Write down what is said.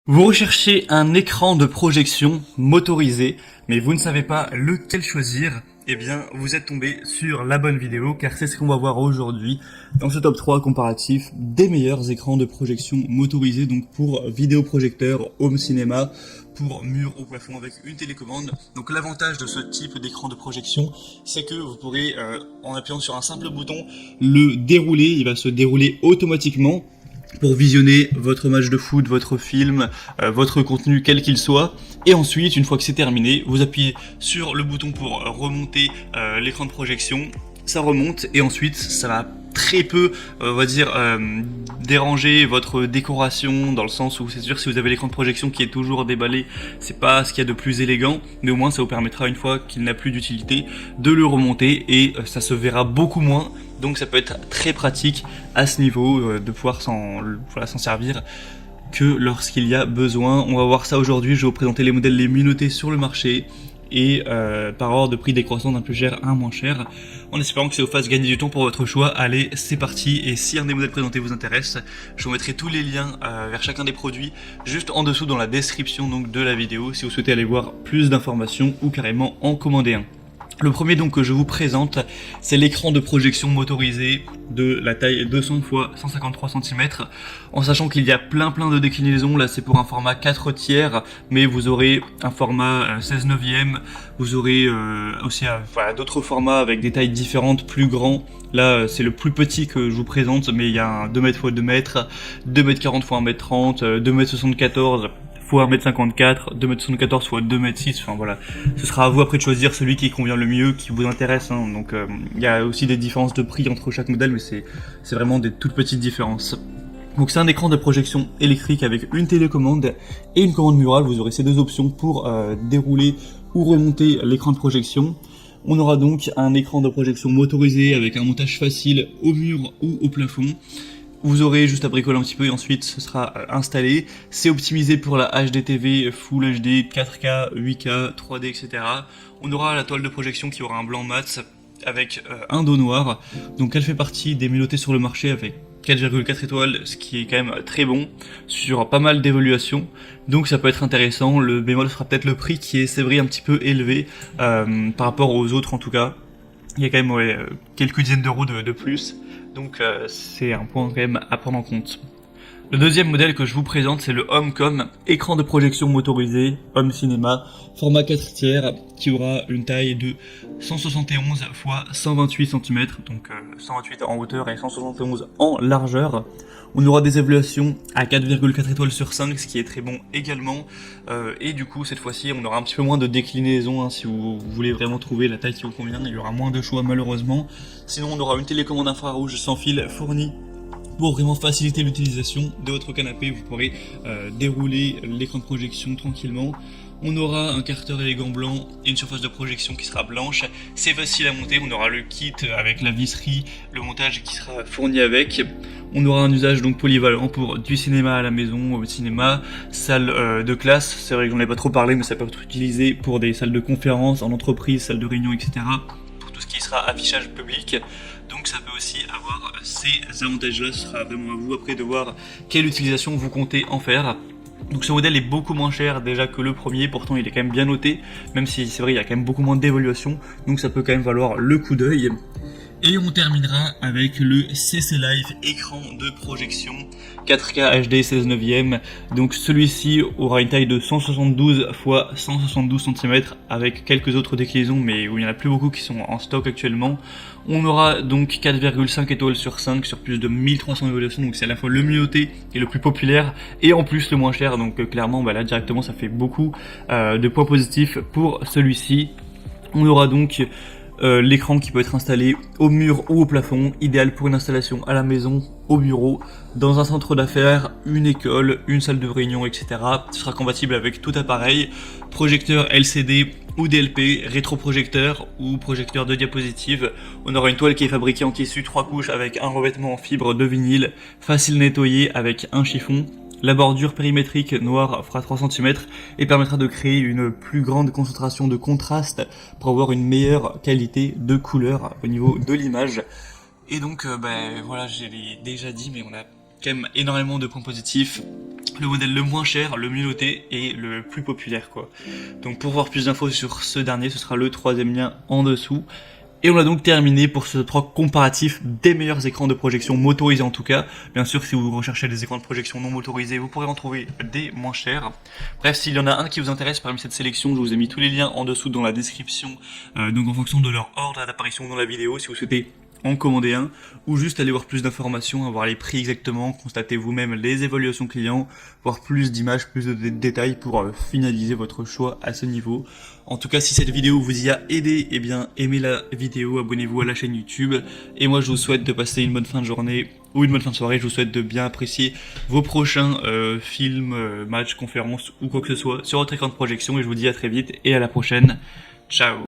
Vous recherchez un écran de projection motorisé, mais vous ne savez pas lequel choisir. Eh bien, vous êtes tombé sur la bonne vidéo, car c'est ce qu'on va voir aujourd'hui dans ce top 3 comparatif des meilleurs écrans de projection motorisés, donc pour vidéoprojecteur, home cinéma, pour mur au plafond avec une télécommande. Donc l'avantage de ce type d'écran de projection, c'est que vous pourrez, en appuyant sur un simple bouton, le dérouler. Il va se dérouler automatiquement pour visionner votre match de foot, votre film, votre contenu quel qu'il soit. Et ensuite, une fois que c'est terminé, vous appuyez sur le bouton pour remonter l'écran de projection. Ça remonte et ensuite ça va très peu, on va dire, déranger votre décoration, dans le sens où c'est sûr, si vous avez l'écran de projection qui est toujours déballé, c'est pas ce qu'il y a de plus élégant, mais au moins ça vous permettra, une fois qu'il n'a plus d'utilité, de le remonter et ça se verra beaucoup moins. Donc ça peut être très pratique à ce niveau de pouvoir s'en servir que lorsqu'il y a besoin. On va voir ça aujourd'hui. Je vais vous présenter les modèles les mieux notés sur le marché et par ordre de prix décroissant d'un plus cher à un moins cher, en espérant que ça vous fasse gagner du temps pour votre choix. Allez, c'est parti. Et si un des modèles présentés vous intéresse, je vous mettrai tous les liens vers chacun des produits juste en dessous dans la description donc de la vidéo, si vous souhaitez aller voir plus d'informations ou carrément en commander un. Le premier donc que je vous présente, c'est l'écran de projection motorisé de la taille 200 x 153 cm, en sachant qu'il y a plein de déclinaisons. Là c'est pour un format 4 tiers, mais vous aurez un format 16 neuvième, vous aurez aussi d'autres formats avec des tailles différentes, plus grands. Là c'est le plus petit que je vous présente, mais il y a un 2 m x 2 m, 2 m 40 x 1 m 30, 2 m 74 fois 1m54, 2m74 fois 2m6, enfin voilà. Ce sera à vous après de choisir celui qui convient le mieux, qui vous intéresse, hein. Donc il y a aussi des différences de prix entre chaque modèle, mais c'est vraiment des toutes petites différences. Donc c'est un écran de projection électrique avec une télécommande et une commande murale. Vous aurez ces deux options pour dérouler ou remonter l'écran de projection. On aura donc un écran de projection motorisé avec un montage facile au mur ou au plafond. Vous aurez juste à bricoler un petit peu et ensuite ce sera installé. C'est optimisé pour la HDTV, Full HD, 4K, 8K, 3D, etc. On aura la toile de projection qui aura un blanc mat avec un dos noir. Donc elle fait partie des mieux notées sur le marché avec 4,4 étoiles, ce qui est quand même très bon sur pas mal d'évaluations. Donc ça peut être intéressant. Le bémol sera peut-être le prix qui est, c'est vrai, un petit peu élevé par rapport aux autres en tout cas. Il y a quand même quelques dizaines d'euros de plus. Donc c'est un point quand même à prendre en compte. Le deuxième modèle que je vous présente, c'est le HomeCom, écran de projection motorisé, home cinéma, format 4 tiers, qui aura une taille de 171 x 128 cm, donc 128 en hauteur et 171 en largeur. On aura des évaluations à 4,4 étoiles sur 5, ce qui est très bon également. Et du coup, cette fois-ci, on aura un petit peu moins de déclinaison, hein, si vous voulez vraiment trouver la taille qui vous convient. Il y aura moins de choix malheureusement. Sinon, on aura une télécommande infrarouge sans fil fournie pour vraiment faciliter l'utilisation de votre canapé. Vous pourrez dérouler l'écran de projection tranquillement. On aura un carter élégant blanc et une surface de projection qui sera blanche. C'est facile à monter, on aura le kit avec la visserie, le montage qui sera fourni avec. On aura un usage donc polyvalent pour du cinéma à la maison, au cinéma, salle de classe. C'est vrai que j'en ai pas trop parlé, mais ça peut être utilisé pour des salles de conférence, en entreprise, salle de réunion, etc. Pour tout ce qui sera affichage public. Donc ça peut aussi avoir ces avantages-là. Ce sera vraiment à vous après de voir quelle utilisation vous comptez en faire. Donc ce modèle est beaucoup moins cher déjà que le premier, pourtant il est quand même bien noté, même si c'est vrai il y a quand même beaucoup moins d'évaluation, donc ça peut quand même valoir le coup d'œil. Et on terminera avec le CC Live, écran de projection 4K HD 16 neuvième. Donc celui-ci aura une taille de 172 x 172 cm avec quelques autres déclinaisons, mais où il n'y en a plus beaucoup qui sont en stock actuellement. On aura donc 4,5 étoiles sur 5 sur plus de 1300 évaluations, donc c'est à la fois le mieux noté et le plus populaire, et en plus le moins cher, donc clairement là directement ça fait beaucoup de points positifs pour celui-ci. On aura donc l'écran qui peut être installé au mur ou au plafond, idéal pour une installation à la maison, au bureau, dans un centre d'affaires, une école, une salle de réunion, etc. Ce sera compatible avec tout appareil, projecteur LCD ou DLP, rétroprojecteur ou projecteur de diapositive. On aura une toile qui est fabriquée en tissu 3 couches avec un revêtement en fibre de vinyle, facile à nettoyer avec un chiffon. La bordure périmétrique noire fera 3 cm et permettra de créer une plus grande concentration de contraste pour avoir une meilleure qualité de couleur au niveau de l'image. Et donc voilà, je l'ai déjà dit, mais on a quand même énormément de points positifs. Le modèle le moins cher, le mieux noté et le plus populaire quoi. Donc pour voir plus d'infos sur ce dernier, ce sera le troisième lien en dessous. Et on a donc terminé pour ce top comparatif des meilleurs écrans de projection motorisés en tout cas. Bien sûr, si vous recherchez des écrans de projection non motorisés, vous pourrez en trouver des moins chers. Bref, s'il y en a un qui vous intéresse parmi cette sélection, je vous ai mis tous les liens en dessous dans la description. Donc en fonction de leur ordre d'apparition dans la vidéo, si vous souhaitez en commander un, ou juste aller voir plus d'informations, avoir les prix exactement, constater vous-même les évaluations clients, voir plus d'images, plus de détails pour finaliser votre choix à ce niveau. En tout cas, si cette vidéo vous y a aidé, eh bien aimez la vidéo, abonnez-vous à la chaîne YouTube, et moi je vous souhaite de passer une bonne fin de journée, ou une bonne fin de soirée, je vous souhaite de bien apprécier vos prochains films, matchs, conférences, ou quoi que ce soit sur votre écran de projection, et je vous dis à très vite, et à la prochaine, ciao.